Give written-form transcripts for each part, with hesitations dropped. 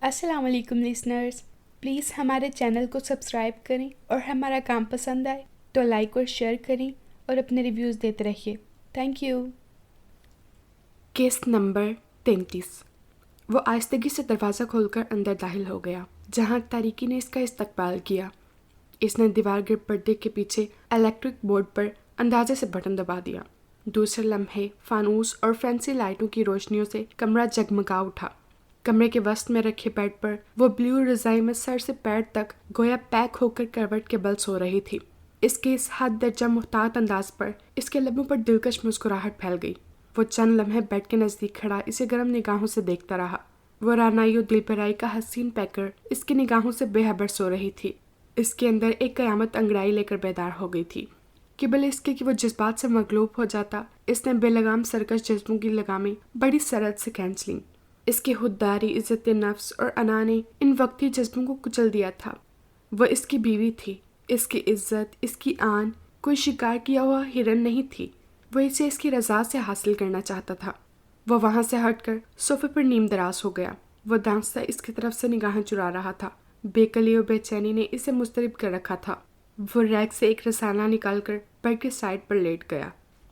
السلام علیکم listeners, please ہمارے چینل کو سبسکرائب کریں اور ہمارا کام پسند آئے تو لائک اور شیئر کریں اور اپنے ریویوز دیتے رہیے۔ Thank you. Case number 33۔ وہ آہستگی سے دروازہ کھول کر اندر داخل ہو گیا جہاں تاریکی نے اس کا استقبال کیا۔ اس نے دیوار گرد پردے کے پیچھے الیکٹرک بورڈ پر اندازے سے بٹن دبا دیا۔ دوسرے لمحے فانوس اور فینسی لائٹوں کی روشنیوں سے کمرہ جگمگا اٹھا۔ کمرے کے وسط میں رکھے بیڈ پر وہ بلیو رضائی میں سر سے پیر تک گویا پیک ہو کر کروٹ کے بل سو رہی تھی۔ اس کے اس حد درجہ محتاط انداز پر اس کے لبوں پر دلکش مسکراہٹ پھیل گئی۔ وہ چند لمحے بیڈ کے نزدیک کھڑا اسے گرم نگاہوں سے دیکھتا رہا۔ وہ رانائی و دل پرائی کا حسین پیکر اس کی نگاہوں سے بے خبر سو رہی تھی۔ اس کے اندر ایک قیامت انگڑائی لے کر بیدار ہو گئی تھی کہ بل اس کے کہ وہ جذبات سے مغلوب ہو جاتا۔ اس نے بے لگام سرکش جذبوں کی لگامیں بڑی سرعت سے کھینچ لیں۔ اس کی خودداری، عزت نفس اور انا نے ان وقتی جذبوں کو کچل دیا تھا۔ وہ اس کی بیوی تھی۔ اس کی عزت، اس کی آن کوئی شکار کیا ہوا ہرن نہیں تھی۔ وہ اسے اس کی رضا سے حاصل کرنا چاہتا تھا۔ وہ وہاں سے ہٹ کر صوفے پر نیم دراز ہو گیا۔ وہ دانستہ اس کی طرف سے نگاہیں چرا رہا تھا۔ بے کلی و بے چینی نے اسے مضطرب کر رکھا تھا۔ وہ ریک سے ایک رسالہ نکال کر بیڈ کے سائڈ پر لیٹ گیا۔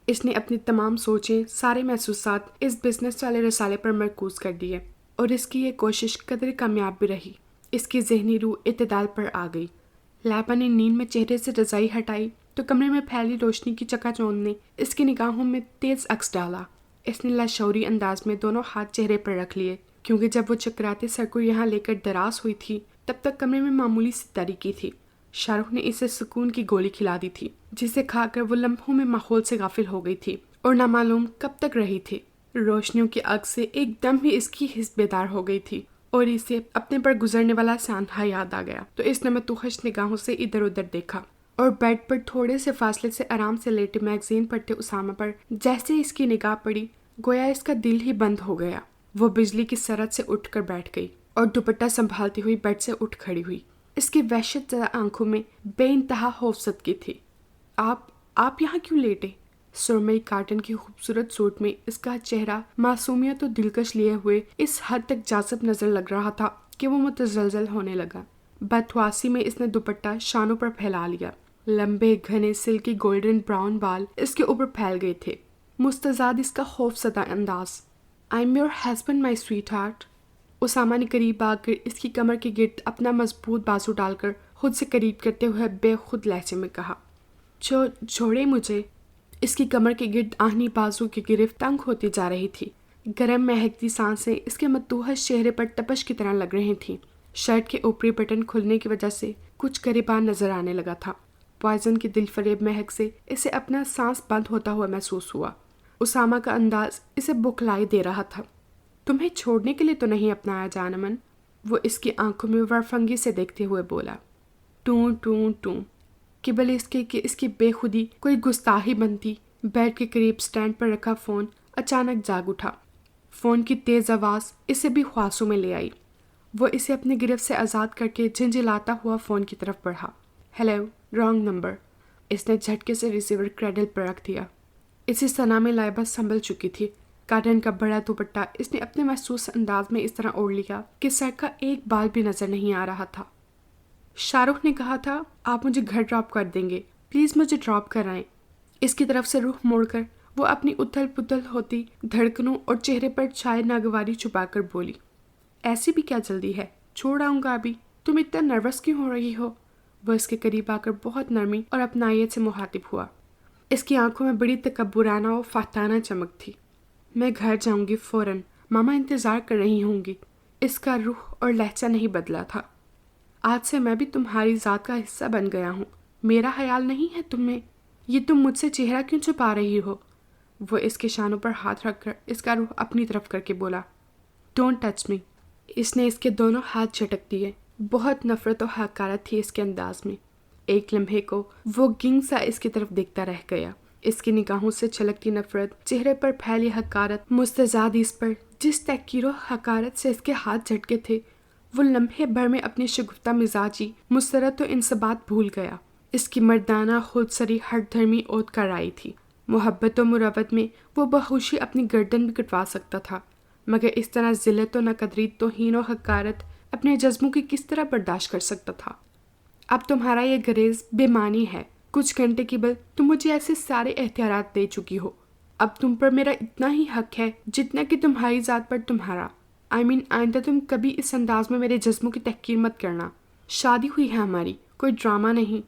اس نے اپنی تمام سوچیں، سارے محسوسات اس بزنس والے رسالے پر مرکوز کر دیے، اور اس کی یہ کوشش قدر کامیاب بھی رہی۔ اس کی ذہنی روح اعتدال پر آ گئی۔ لیپا نے نیند میں چہرے سے رضائی ہٹائی تو کمرے میں پھیلی روشنی کی چکا چوند نے اس کی نگاہوں میں تیز عکس ڈالا۔ اس نے لاشعوری انداز میں دونوں ہاتھ چہرے پر رکھ لیے، کیونکہ جب وہ چکراتے سر کو یہاں لے کر دراز ہوئی تھی تب تک کمرے میں معمولی سی تاریکی تھی۔ شاہ رخ نے اسے سکون کی گولی کھلا دی تھی جسے کھا کر وہ لمحوں میں ماحول سے غافل ہو گئی تھی اور نامعلوم کب تک رہی تھی۔ روشنیوں کی عکس سے ایک دم ہی اس کی حس بیدار ہو گئی تھی اور اسے اپنے پر گزرنے والا سانحہ یاد آ گیا تو اس نے متوحش نگاہوں سے ادھر ادھر دیکھا اور بیڈ پر تھوڑے سے فاصلے سے آرام سے لیٹے میگزین پڑھتے اسامہ پر جیسے اس کی نگاہ پڑی گویا اس کا دل ہی بند ہو گیا۔ وہ بجلی کی سرعت سے اٹھ کر بیٹھ گئی اور دوپٹہ سنبھالتی ہوئی بیڈ سے اٹھ کھڑی ہوئی۔ اس کی وحشت زدہ آنکھوں میں بے انتہا خوفزدگی تھی۔ آپ یہاں کیوں لیٹے؟ سرمئی کاٹن کی خوبصورت سوٹ میں اس کا چہرہ معصومیت و دلکش لیے ہوئے اس حد تک جاذب نظر لگ رہا تھا کہ وہ متزلزل ہونے لگا۔ بدحواسی میں اس نے دوپٹہ شانوں پر پھیلا لیا۔ لمبے گھنے سلکی گولڈن براؤن بال اس کے اوپر پھیل گئے تھے۔ مستزاد اس کا خوف زدہ انداز۔ "I am your husband my sweetheart." Osama نے قریب آ کر اس کی کمر کے گرد اپنا مضبوط بازو ڈال کر خود سے قریب کرتے ہوئے بے خود لہجے میں کہا۔ چھوڑے مجھے۔ اس کی کمر کے گرد آہنی بازو کی گرفت تنگ ہوتی جا رہی تھی۔ گرم مہکتی سانسیں اس کے متوحش چہرے پر تپش کی طرح لگ رہی تھیں۔ شرٹ کے اوپری بٹن کھلنے کی وجہ سے کچھ گریبان نظر آنے لگا تھا۔ پوائزن کی دل فریب مہک سے اسے اپنا سانس بند ہوتا ہوا محسوس ہوا۔ اسامہ کا انداز اسے بکھلائی دے رہا تھا۔ "تمہیں چھوڑنے کے لیے تو نہیں اپنایا جان من؟" وہ اس کی آنکھوں میں ورفنگی سے دیکھتے ہوئے بولا۔ ٹوں ٹوں ٹوں قبل اس کے کہ اس کی بے خودی کوئی گستاخی بنتی، بیڈ کے قریب سٹینڈ پر رکھا فون اچانک جاگ اٹھا۔ فون کی تیز آواز اسے بھی خواصوں میں لے آئی۔ وہ اسے اپنی گرفت سے آزاد کر کے جھنجھلاتا ہوا فون کی طرف بڑھا۔ "Hello, wrong number." اس نے جھٹکے سے ریسیور کریڈل پر رکھ دیا۔ اسی ثنا میں لائبہ سنبھل چکی تھی۔ کاٹن کا بڑا دوپٹہ اس نے اپنے محسوس انداز میں اس طرح اوڑھ لیا کہ سر کا ایک بال بھی نظر نہیں آ رہا تھا۔ شاہ رخ نے کہا تھا آپ مجھے گھر ڈراپ کر دیں گے، پلیز مجھے ڈراپ کرائیں۔ اس کی طرف سے رخ موڑ کر وہ اپنی اتھل پتھل ہوتی دھڑکنوں اور چہرے پر چھائے ناگواری چھپا کر بولی۔ "ایسی بھی کیا جلدی ہے، چھوڑ آؤں گا ابھی، تم اتنا نروس کیوں ہو رہی ہو؟" وہ اس کے قریب آ کر بہت نرمی اور اپنائیت سے مخاطب ہوا۔ اس کی آنکھوں میں بڑی تکبرانہ و فاتحانہ چمک تھی۔ "میں گھر جاؤں گی فوراً، ماما انتظار کر رہی ہوں گی۔" اس کا رخ اور لہجہ نہیں بدلا تھا۔ "آج سے میں بھی تمہاری ذات کا حصہ بن گیا ہوں، میرا خیال نہیں ہے تمہیں؟ یہ تم مجھ سے چہرہ کیوں چھپا رہی ہو؟" وہ اس کے شانوں پر ہاتھ رکھ کر اس کا رخ اپنی طرف کر کے بولا۔ "Don't touch me." اس نے اس کے دونوں ہاتھ جھٹک دیے۔ بہت نفرت و حقارت تھی اس کے انداز میں۔ ایک لمحے کو وہ گنگ سا اس کی طرف دیکھتا رہ گیا۔ اس کی نگاہوں سے چھلکتی نفرت، چہرے پر پھیلی حقارت، مستزاد اس پر جس تحقیر و حقارت سے اس کے ہاتھ جھٹکے تھے، وہ لمحے بھر میں اپنی شگفتہ مزاجی مسرت و انضباط بھول گیا۔ اس کی مردانہ خود سری ہٹ دھرمی اوت کا رائی تھی۔ محبت و مروت میں وہ بخوشی اپنی گردن بھی کٹوا سکتا تھا، مگر اس طرح ذلت و ناقدری توہین و حقارت اپنے جذبوں کی کس طرح برداشت کر سکتا تھا؟ اب تمہارا یہ گریز بے معنی ہے. کچھ گھنٹے قبل تم مجھے ایسے سارے اختیارات دے چکی ہو. اب تم پر میرا اتنا ہی حق ہے جتنا کہ تمہاری ذات پر تمہارا. آئندہ تم کبھی اس انداز میں میرے جذبوں کی تحقیر مت کرنا. شادی ہوئی ہے ہماری، کوئی ڈرامہ نہیں.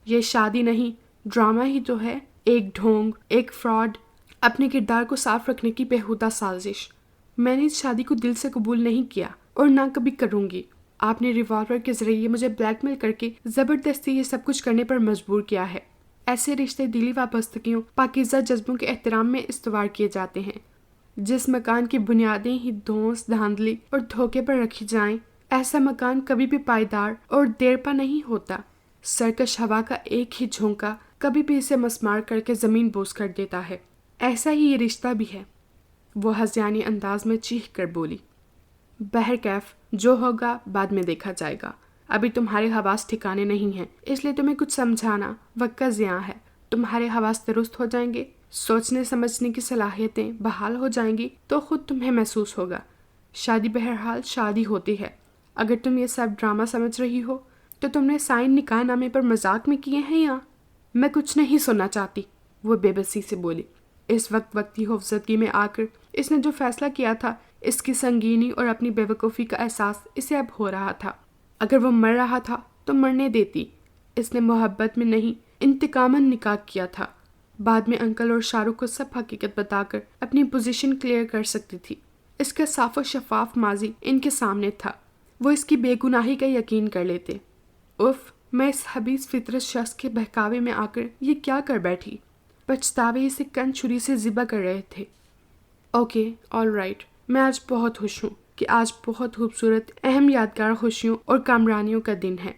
یہ شادی نہیں، ڈرامہ ہی تو ہے. ایک ڈھونگ، ایک فراڈ، اپنے کردار کو صاف رکھنے کی بیہودہ سازش. میں نے اس شادی کو دل سے قبول نہیں کیا اور نہ کبھی کروں گی. آپ نے ریوالور کے ذریعے مجھے بلیک میل کر کے زبردستی یہ سب کچھ کرنے پر مجبور کیا ہے. ایسے رشتے دلی وابستگیوں، پاکیزہ جذبوں کے احترام میں استوار کیے جاتے ہیں. جس مکان کی بنیادیں ہی دھونس، دھاندلی اور دھوکے پر رکھی جائیں، ایسا مکان کبھی بھی پائیدار اور دیرپا نہیں ہوتا. سرکش ہوا کا ایک ہی جھونکا کبھی بھی اسے مسمار کر کے زمین بوس کر دیتا ہے. ایسا ہی یہ رشتہ بھی ہے. وہ ہذیانی انداز میں چیخ کر بولی. بہرکیف جو ہوگا بعد میں دیکھا جائے گا. ابھی تمہارے حواس ٹھکانے نہیں ہیں، اس لیے تمہیں کچھ سمجھانا وقت کا ضیاع ہے. تمہارے حواس درست ہو جائیں گے، سوچنے سمجھنے کی صلاحیتیں بحال ہو جائیں گی تو خود تمہیں محسوس ہوگا. شادی بہرحال شادی ہوتی ہے. اگر تم یہ سب ڈرامہ سمجھ رہی ہو تو تم نے سائن نکاح نامے پر مذاق میں کیے ہیں یا؟ میں کچھ نہیں سننا چاہتی، وہ بے بسی سے بولی. اس وقتی حفظتی میں آ کر اس نے جو فیصلہ کیا تھا، اس کی سنگینی اور اپنی بے وقوفی کا احساس اسے اب ہو رہا تھا. اگر وہ مر رہا تھا تو مرنے دیتی. اس نے محبت میں نہیں، انتقاماً نکاح کیا تھا. بعد میں انکل اور شاہ رخ کو سب حقیقت بتا کر اپنی پوزیشن کلیئر کر سکتی تھی. اس کا صاف و شفاف ماضی ان کے سامنے تھا. وہ اس کی بے گناہی کا یقین کر لیتے. اف، میں اس حبیث فطرت شخص کے بہکاوے میں آ کر یہ کیا کر بیٹھی. پچھتاوے اسے کن چھری سے ذبح کر رہے تھے. Okay, all right. میں آج بہت خوش ہوں کہ آج بہت خوبصورت، اہم، یادگار خوشیوں اور کامرانیوں کا دن ہے.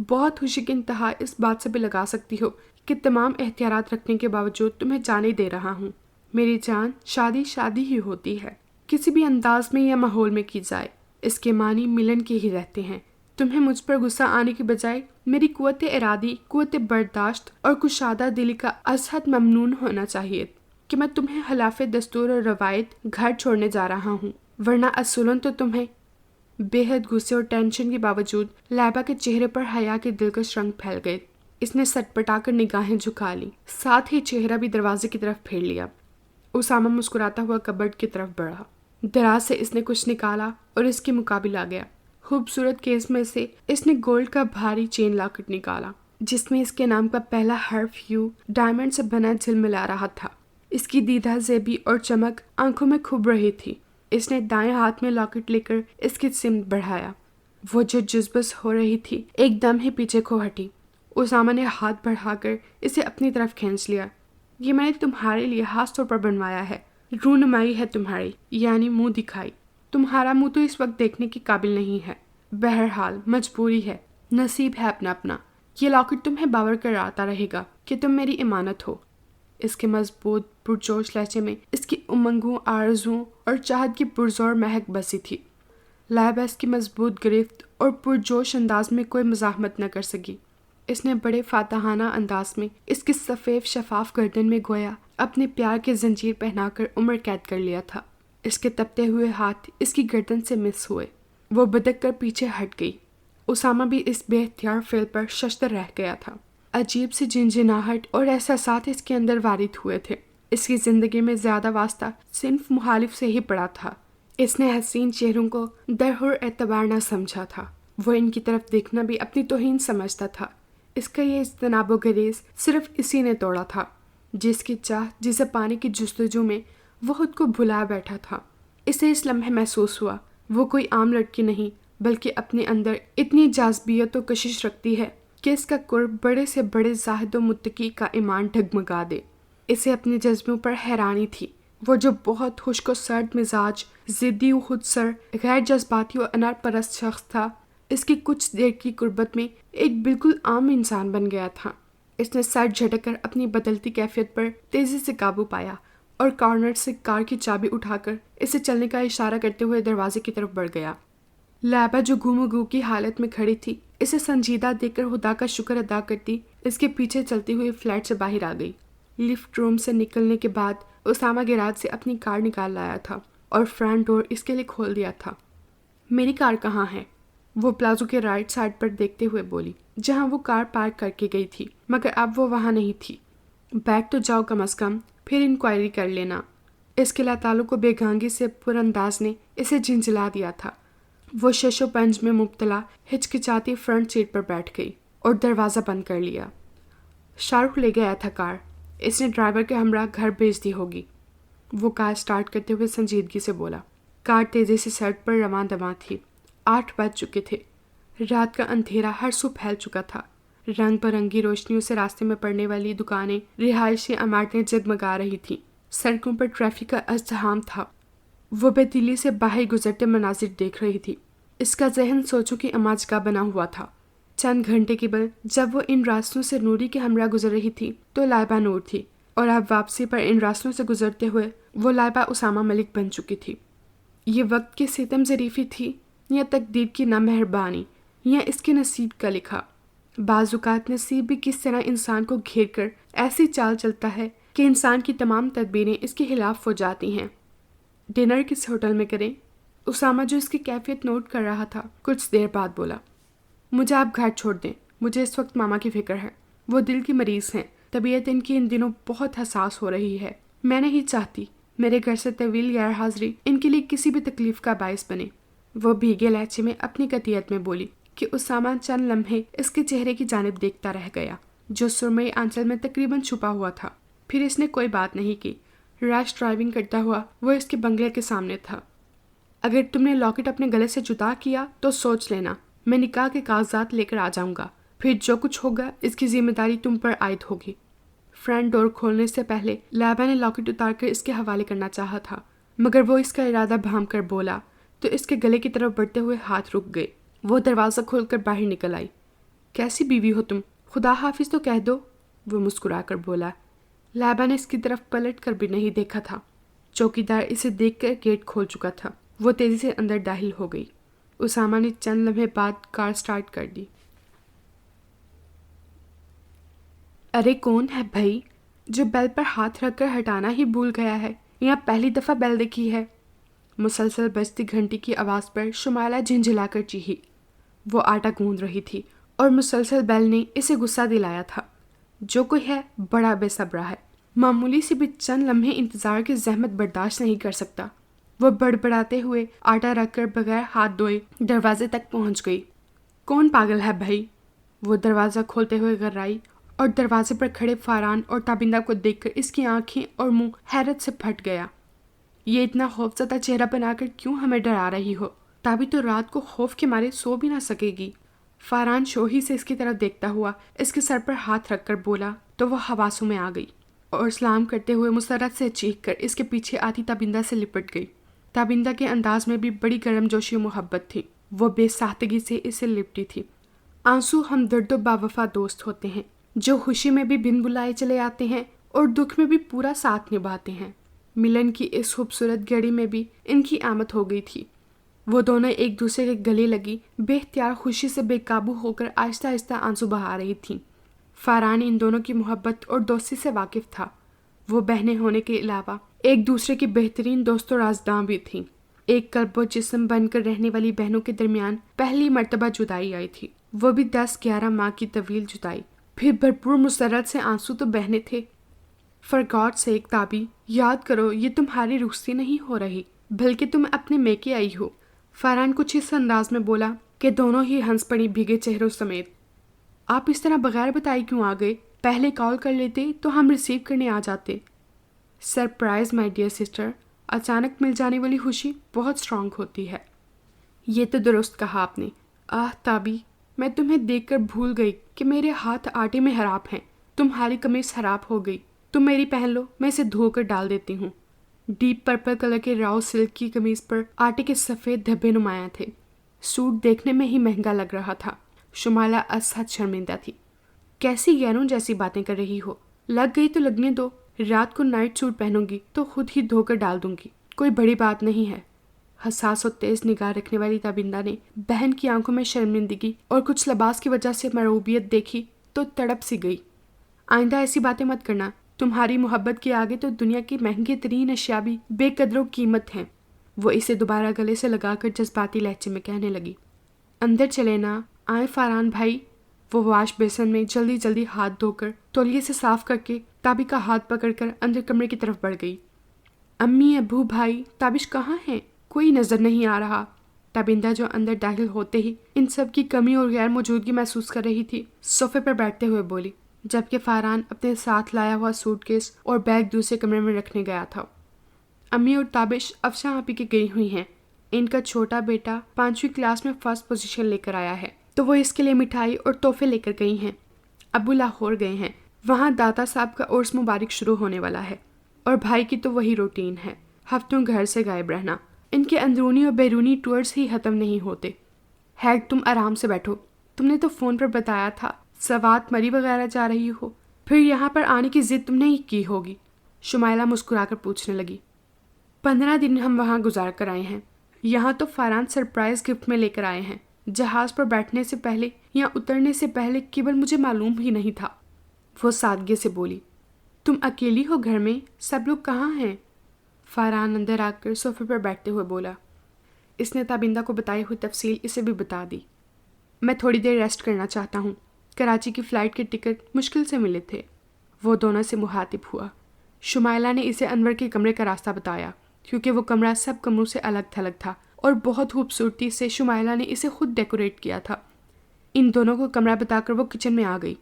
بہت خوشی کی انتہا اس بات سے بھی لگا سکتی ہو کہ تمام احتیاطات رکھنے کے باوجود تمہیں جانے دے رہا ہوں. میری جان، شادی شادی ہی ہوتی ہے، کسی بھی انداز میں یا ماحول میں کی جائے. اس کے معنی ملن کے ہی رہتے ہیں. تمہیں مجھ پر غصہ آنے کی بجائے میری قوت ارادی، قوت برداشت اور کشادہ دلی کا از حد ممنون ہونا چاہیے کہ میں تمہیں خلاف دستور اور روایت گھر چھوڑنے جا رہا ہوں. ورنہ اصولاً تو تمہیں. بے حد غصے اور ٹینشن کے باوجود لائبہ کے چہرے پر حیا کے دلکش رنگ پھیل گئے. اس نے سٹ پٹا کر نگاہیں جھکا لی، ساتھ ہی چہرہ بھی دروازے کی طرف پھیر لیا. اسامہ مسکراتا ہوا کبرڈ کی طرف بڑھا. دراز سے اس نے کچھ نکالا اور اس کے مقابل آ گیا. خوبصورت کیس میں سے اس نے گولڈ کا بھاری چین لاکٹ نکالا جس میں اس کے نام کا پہلا حرف یو ڈائمنڈ سے بنا جھلملا رہا تھا. اس کی دیدہ زیبی اور چمک آنکھوں میں کھب رہی تھی. اس نے دائیں ہاتھ میں لاکٹ لے کر اس کی سمت بڑھایا. وہ جو جذبس ہو رہی تھی ایک دم ہی پیچھے کو ہٹی. اسامہ نے ہاتھ بڑھا کر اسے اپنی طرف کھینچ لیا. یہ میں نے تمہارے لیے خاص طور پر بنوایا ہے. رونمائی ہے تمہاری، یعنی منہ دکھائی. تمہارا منہ تو اس وقت دیکھنے کے قابل نہیں ہے. بہرحال مجبوری ہے، نصیب ہے اپنا اپنا. یہ لاکٹ تمہیں باور کراتا رہے گا کہ تم میری امانت ہو. اس کے مضبوط پرجوش لہجے میں اس کی امنگوں، آرزوؤں اور چاہت کی پرزور مہک بسی تھی. لائبہ اس کی مضبوط گرفت اور پرجوش انداز میں کوئی مزاحمت نہ کر سکی. اس نے بڑے فاتحانہ انداز میں اس کی سفید شفاف گردن میں گویا اپنے پیار کے زنجیر پہنا کر عمر قید کر لیا تھا. اس کے تپتے ہوئے ہاتھ اس کی گردن سے مس ہوئے. وہ بدک کر پیچھے ہٹ گئی. اسامہ بھی اس بے اختیار فعل پر ششدر رہ گیا تھا. عجیب سی جھنجھناہٹ اور احساسات اس کے اندر وارد ہوئے تھے. اس کی زندگی میں زیادہ واسطہ صنف مخالف سے ہی پڑا تھا. اس نے حسین چہروں کو درہر اعتبار نہ سمجھا تھا. وہ ان کی طرف دیکھنا بھی اپنی توہین سمجھتا تھا. اس کا یہ اجتناب و گریز صرف اسی نے توڑا تھا. جس کی چاہ، جسے پانے کی جستجو میں وہ خود کو بھلا بیٹھا تھا. اسے اس لمحے محسوس ہوا وہ کوئی عام لڑکی نہیں بلکہ اپنے اندر اتنی جاذبیت و کشش رکھتی ہے کہ اس کا قرب بڑے سے بڑے زاہد و متقی کا ایمان ڈگمگا دے. اسے اپنے جذبوں پر حیرانی تھی. وہ جو بہت خشک و سرد مزاج، ضدی و خود سر، غیر جذباتی و انار پرست شخص تھا، اس کی کچھ دیر کی قربت میں ایک بالکل عام انسان بن گیا تھا. اس نے سر جھٹک کر اپنی بدلتی کیفیت پر تیزی سے قابو پایا اور کارنر سے کار کی چابی اٹھا کر اسے چلنے کا اشارہ کرتے ہوئے دروازے کی طرف بڑھ گیا. لائبہ جو گم و گو کی حالت میں کھڑی تھی اسے سنجیدہ دیکھ کر خدا کا شکر ادا کرتی اس کے پیچھے چلتی ہوئی فلیٹ سے باہر آ گئی. لفٹ روم سے نکلنے کے بعد اسامہ گیراج سے اپنی کار نکال لایا تھا اور فرنٹ ڈور اس کے لیے کھول دیا تھا. میری کار کہاں ہے؟ وہ پلازو کے رائٹ سائڈ پر دیکھتے ہوئے بولی، جہاں وہ کار پارک کر کے گئی تھی، مگر اب وہ وہاں نہیں تھی۔ بیٹھ تو جاؤ کم از کم، پھر انکوائری کر لینا۔ اس کے لاتالو کو بے گانگی سے پر انداز نے اسے جھنجھلا دیا تھا۔ وہ شش و پنج میں مبتلا ہچکچاتی فرنٹ سیٹ پر بیٹھ گئی اور دروازہ بند کر لیا۔ شاہ رخ لے گیا تھا کار، اس نے ڈرائیور کے ہمراہ گھر بھیج دی ہوگی، وہ کار سٹارٹ کرتے ہوئے سنجیدگی سے بولا۔ کار تیزی سے سڑک پر رواں دواں تھی۔ 8 بج چکے تھے۔ رات کا اندھیرا ہر سو پھیل چکا تھا۔ رنگ برنگی روشنیوں سے راستے میں پڑنے والی دکانیں، رہائشی عمارتیں جگمگا رہی تھیں۔ سڑکوں پر ٹریفک کا ازدحام تھا۔ وہ بے دلی سے باہر گزرتے مناظر دیکھ رہی تھی۔ اس کا ذہن سوچوں کی اماج کا بنا ہوا تھا۔ چند گھنٹے قبل جب وہ ان راستوں سے نوری کے ہمراہ گزر رہی تھی تو لائبہ نور تھی، اور اب واپسی پر ان راستوں سے گزرتے ہوئے وہ لائبہ اسامہ ملک بن چکی تھی۔ یہ وقت کی ستم ظریفی تھی یا تقدیر کی نامہربانی یا اس کے نصیب کا لکھا؟ بعض اوقات نصیب بھی کس طرح انسان کو گھیر کر ایسی چال چلتا ہے کہ انسان کی تمام تدبیریں اس کے خلاف ہو جاتی ہیں۔ ڈنر کس ہوٹل میں کریں؟ اسامہ جو اس کی کیفیت نوٹ کر رہا تھا کچھ دیر بعد بولا، مجھے آپ گھر چھوڑ دیں، مجھے اس وقت ماما کی فکر ہے۔ وہ دل کی مریض ہیں، طبیعت ان کی ان دنوں بہت حساس ہو رہی ہے۔ میں نہیں چاہتی میرے گھر سے طویل غیر حاضری ان کے لیے کسی بھی تکلیف کا باعث بنے۔ وہ بھیگے لہجے میں اپنی قطعیت میں بولی کہ اسامہ چند لمحے اس کے چہرے کی جانب دیکھتا رہ گیا، جو سرمئی آنچل میں تقریباً چھپا ہوا تھا۔ پھر اس نے کوئی بات نہیں کی۔ ریش ڈرائیونگ کرتا ہوا وہ اس کے بنگلے کے سامنے تھا۔ اگر تم نے لاکٹ اپنے گلے سے جدا کیا تو سوچ لینا، میں نکاح کے کاغذات لے کر آ جاؤں گا، پھر جو کچھ ہوگا اس کی ذمہ داری تم پر عائد ہوگی۔ فرنٹ ڈور کھولنے سے پہلے لائبہ نے لاکٹ اتار کر اس کے حوالے کرنا چاہا تھا، مگر وہ اس کا ارادہ بھام کر بولا تو اس کے گلے کی طرف بڑھتے ہوئے ہاتھ رک گئے۔ وہ دروازہ کھول کر باہر نکل آئی۔ کیسی بیوی ہو تم، خدا حافظ تو کہہ دو، وہ مسکرا کر بولا۔ لائبہ نے اس کی طرف پلٹ کر بھی نہیں دیکھا تھا۔ چوکیدار اسے دیکھ کر گیٹ کھول چکا تھا۔ وہ تیزی سے اندر داخل ہو گئی۔ اسامہ نے چند لمحے بعد کار سٹارٹ کر دی۔ ارے کون ہے بھائی جو بیل پر ہاتھ رکھ کر ہٹانا ہی بھول گیا ہے، یا پہلی دفعہ بیل دیکھی ہے؟ مسلسل بجتی گھنٹی کی آواز پر شمائلہ جھنجھلا کر چیخی۔ وہ آٹا گوندھ رہی تھی اور مسلسل بیل نے اسے غصہ دلایا تھا۔ جو کوئی ہے بڑا بے صبرا ہے، معمولی سی بھی چند لمحے انتظار کی زحمت برداشت نہیں کر سکتا۔ وہ بڑبڑاتے ہوئے آٹا رکھ کر بغیر ہاتھ دھوئے دروازے تک پہنچ گئی۔ کون پاگل ہے بھائی؟ وہ دروازہ کھولتے ہوئے گھرائی اور دروازے پر کھڑے فاران اور تابندہ کو دیکھ کر اس کی آنکھیں اور منہ حیرت سے پھٹ گیا۔ یہ اتنا خوفزدہ چہرہ بنا کر کیوں ہمیں ڈرا رہی ہو؟ تابی تو رات کو خوف کے مارے سو بھی نہ سکے گی۔ فاران شوہی سے اس کی طرف دیکھتا ہوا اس کے سر پر ہاتھ رکھ کر بولا تو وہ حواسوں میں آ گئی اور سلام کرتے ہوئے مسرت سے چیخ کر اس کے پیچھے آتی تابندہ سے لپٹ گئی۔ تابندہ کے انداز میں بھی بڑی گرم جوشی و محبت تھی۔ وہ بے ساختگی سے اسے لپٹی تھی۔ آنسو ہم درد و باوفا دوست ہوتے ہیں، جو خوشی میں بھی بن بلائے چلے آتے ہیں اور دکھ میں بھی پورا ساتھ نبھاتے ہیں۔ ملن کی اس خوبصورت گھڑی میں بھی ان کی آمد ہو گئی تھی۔ وہ دونوں ایک دوسرے کے گلے لگی بے اختیار خوشی سے بے قابو ہو کر آہستہ آہستہ آنسو بہا رہی تھیں۔ فاران ان دونوں کی محبت اور دوستی سے واقف تھا۔ وہ بہنیں ہونے کے علاوہ ایک دوسرے کی بہترین دوست و رازداں بھی تھیں۔ ایک قلب و جسم بن کر رہنے والی بہنوں کے درمیان پہلی مرتبہ جدائی آئی تھی، وہ بھی 10-11 ماہ کی طویل جدائی۔ پھر بھرپور مسرت سے آنسو تو بہنے تھے۔ فار گاڈ سیک تابی، یاد کرو یہ تمہاری روستی نہیں ہو رہی، بلکہ تم اپنے میکے آئی ہو۔ فاران کچھ اس انداز میں بولا کہ دونوں ہی ہنس پڑی بھیگے چہروں سمیت۔ آپ اس طرح بغیر بتائے کیوں آ گئے؟ پہلے کال کر لیتے تو ہم ریسیو کرنے آ جاتے۔ سرپرائز مائی ڈیئر سسٹر، اچانک مل جانے والی خوشی بہت اسٹرانگ ہوتی ہے۔ یہ تو درست کہا آپ نے۔ آہ تابی، میں تمہیں دیکھ کر بھول گئی کہ میرے ہاتھ آٹے میں خراب ہیں۔ تمہاری قمیص خراب ہو گئی، تم میری پہن لو، میں اسے دھو کر ڈال دیتی ہوں۔ ڈیپ پرپل کلر کے راؤ سلک کی قمیص پر آٹے کے سفید دھبے نمایاں تھے۔ سوٹ دیکھنے میں ہی مہنگا لگ رہا تھا۔ شمائلہ از حد شرمندہ تھی۔ کیسی غیروں جیسی باتیں کر رہی ہو؟ لگ گئی تو لگنے دو، رات کو نائٹ سوٹ پہنوں گی تو خود ہی دھو کر ڈال دوں گی، کوئی بڑی بات نہیں ہے۔ حساس و تیز نگاہ رکھنے والی تابندہ نے بہن کی آنکھوں میں شرمندگی اور کچھ لباس کی وجہ سے مرعوبیت دیکھی تو تڑپ سی گئی۔ آئندہ ایسی باتیں مت کرنا، تمہاری محبت کے آگے تو دنیا کی مہنگی ترین اشیاء بھی بے قدر و قیمت ہیں۔ وہ اسے دوبارہ گلے سے لگا کر جذباتی لہجے میں کہنے لگی، اندر چلے نا، آئے فاران بھائی۔ وہ واش بیسن میں جلدی جلدی ہاتھ دھو کر تولیے سے صاف کر کے تابش کا ہاتھ پکڑ کر اندر کمرے کی طرف بڑھ گئی۔ امی، ابو، بھائی، تابش کہاں ہیں؟ کوئی نظر نہیں آ رہا۔ تابندہ جو اندر داخل ہوتے ہی ان سب کی کمی اور غیر موجودگی محسوس کر رہی تھی، صوفے پر بیٹھتے ہوئے بولی، جبکہ فاران اپنے ساتھ لایا ہوا سوٹ کیس اور بیگ دوسرے کمرے میں رکھنے گیا تھا۔ امی اور تابش افشاں آپی کے گئی ہوئی ہیں۔ ان کا چھوٹا بیٹا 5ویں کلاس میں فرسٹ پوزیشن لے کر آیا ہے، تو وہ اس کے لیے مٹھائی اور تحفے لے کر گئی ہیں۔ ابو لاہور گئے ہیں، وہاں داتا صاحب کا عرس مبارک شروع ہونے والا ہے، اور بھائی کی تو وہی روٹین ہے، ہفتوں گھر سے غائب رہنا۔ ان کے اندرونی اور بیرونی ٹورز ہی ختم نہیں ہوتے۔ ہے تم آرام سے بیٹھو، تم نے تو فون پر بتایا تھا سوات مری وغیرہ جا رہی ہو، پھر یہاں پر آنے کی ضد تم نے ہی کی ہوگی۔ شمائلہ مسکرا کر پوچھنے لگی، 15 دن ہم وہاں گزار کر آئے ہیں۔ یہاں تو فاران سرپرائز گفٹ میں لے کر آئے ہیں۔ جہاز پر بیٹھنے سے پہلے یا اترنے سے پہلے کیبل مجھے معلوم ہی نہیں تھا۔ وہ سادگی سے بولی، تم اکیلی ہو گھر میں؟ سب لوگ کہاں ہیں؟ فاران اندر آ کر صوفے پر بیٹھتے ہوئے بولا۔ اس نے تابندہ کو بتائی ہوئی تفصیل اسے بھی بتا دی۔ میں تھوڑی دیر ریسٹ کرنا چاہتا ہوں، کراچی کی فلائٹ کے ٹکٹ مشکل سے ملے تھے۔ وہ دونوں سے مخاطب ہوا۔ شمائلہ نے اسے انور کے کمرے کا راستہ بتایا، کیونکہ وہ کمرہ سب کمروں سے الگ تھلگ تھا اور بہت خوبصورتی سے شمائلہ نے اسے خود ڈیکوریٹ کیا تھا۔ ان دونوں کو کمرہ بتا کر وہ کچن میں آ گئی۔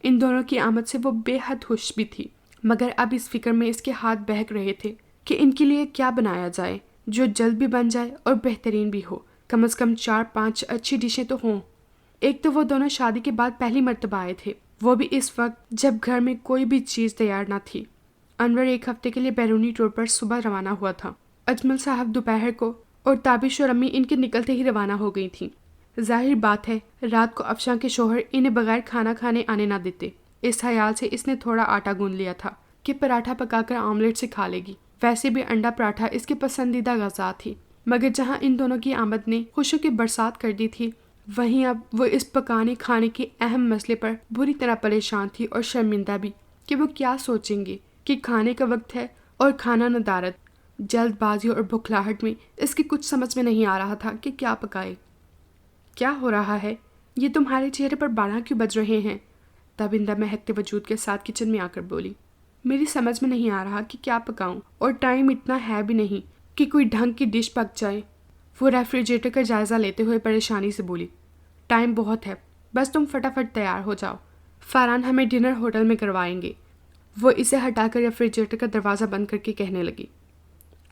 ان دونوں کی آمد سے وہ بے حد خوش بھی تھی، مگر اب اس فکر میں اس کے ہاتھ بہک رہے تھے کہ ان کے لیے کیا بنایا جائے جو جلد بھی بن جائے اور بہترین بھی ہو۔ کم از کم 4-5 اچھی ڈشیں تو ہوں۔ ایک تو وہ دونوں شادی کے بعد پہلی مرتبہ آئے تھے، وہ بھی اس وقت جب گھر میں کوئی بھی چیز تیار نہ تھی۔ انور 1 ہفتے کے لیے بیرونی ٹور پر صبح روانہ ہوا تھا، اجمل صاحب دوپہر کو، اور تابش اور امی ان کے نکلتے ہی روانہ ہو گئی تھیں۔ ظاہر بات ہے رات کو افشاں کے شوہر انہیں بغیر کھانا کھانے آنے نہ دیتے۔ اس خیال سے اس نے تھوڑا آٹا گوندھ لیا تھا کہ پراٹھا پکا کر آملیٹ سے کھا لے گی۔ ویسے بھی انڈا پراٹھا اس کی پسندیدہ غذا تھی، مگر جہاں ان دونوں کی آمد نے خوشیوں کی برسات کر دی تھی، وہیں اب وہ اس پکانے کھانے کے اہم مسئلے پر بری طرح پریشان تھی اور شرمندہ بھی کہ وہ کیا سوچیں گے کہ کھانے کا وقت ہے اور کھانا ندارت۔ جلد بازی اور بھکلاہٹ میں اس کی کچھ سمجھ میں نہیں آ رہا تھا کہ کیا پکائے۔ کیا ہو رہا ہے؟ یہ تمہارے چہرے پر باڑاں کیوں بج رہے ہیں؟ تابندہ مہکتے وجود کے ساتھ کچن میں آ کر بولی۔ میری سمجھ میں نہیں آ رہا کہ کیا پکاؤں، اور ٹائم اتنا ہے بھی نہیں کہ کوئی ڈھنگ کی ڈش پک جائے۔ وہ ریفریجریٹر کا جائزہ لیتے ہوئے پریشانی سے بولی۔ ٹائم بہت ہے، بس تم فٹافٹ تیار ہو جاؤ، فاران ہمیں ڈنر ہوٹل میں کروائیں گے۔ وہ اسے ہٹا کر ریفریجریٹر کا دروازہ بند کر کے کہنے لگی،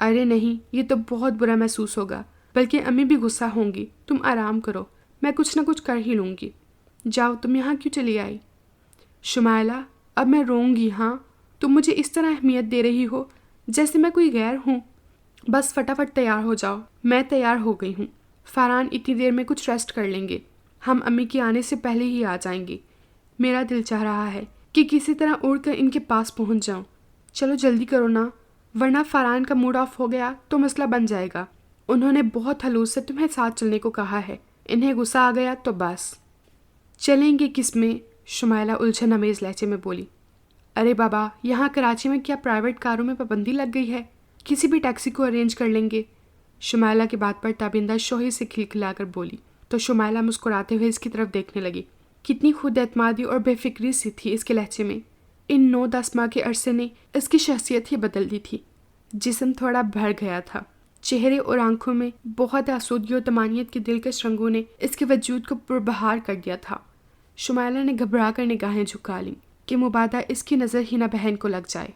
ارے نہیں، یہ تو بہت برا محسوس ہوگا، بلکہ امی بھی غصہ ہوں گی۔ تم آرام کرو، میں کچھ نہ کچھ کر ہی لوں گی۔ جاؤ، تم یہاں کیوں چلی آئی؟ شمائلہ، اب میں روؤں گی؟ ہاں، تم مجھے اس طرح اہمیت دے رہی ہو جیسے میں کوئی غیر ہوں۔ بس فٹافٹ تیار ہو جاؤ۔ میں تیار ہو گئی ہوں، فاران اتنی دیر میں کچھ ریسٹ کر لیں گے، ہم امی کے آنے سے پہلے ہی آ جائیں گے۔ میرا دل چاہ رہا ہے کہ کسی طرح اڑ کر ان کے پاس پہنچ جاؤں۔ چلو جلدی کرو نا، ورنہ فاران کا موڈ آف ہو گیا تو مسئلہ بن جائے گا۔ انہوں نے بہت خلوص سے تمہیں ساتھ چلنے کو کہا ہے، انہیں غصہ آ گیا تو بس۔ چلیں گے کس میں؟ شمائلہ الجھن امیز لہجے میں بولی۔ ارے بابا، یہاں کراچی میں کیا پرائیویٹ کاروں میں پابندی لگ گئی ہے؟ کسی بھی ٹیکسی کو ارینج کر لیں گے۔ شمائلہ کی بات پر تابندہ شوہی سے کھلکھلا کر بولی تو شمائلہ مسکراتے ہوئے اس کی طرف دیکھنے لگی۔ کتنی خود اعتمادی اور بے فکری سی تھی اس کے لہجے میں۔ ان 9-10 ماہ کے عرصے نے اس کی شخصیت ہی بدل دی تھی۔ جسم تھوڑا بھر گیا تھا، چہرے اور آنکھوں میں بہت آسودگی اور طمانینت کے دلکش رنگوں نے اس کے وجود کو پربہار کر دیا تھا۔ شمائلہ نے گھبرا کر نگاہیں جھکا لیں کہ مبادا اس کی نظر ہی نہ بہن کو لگ جائے۔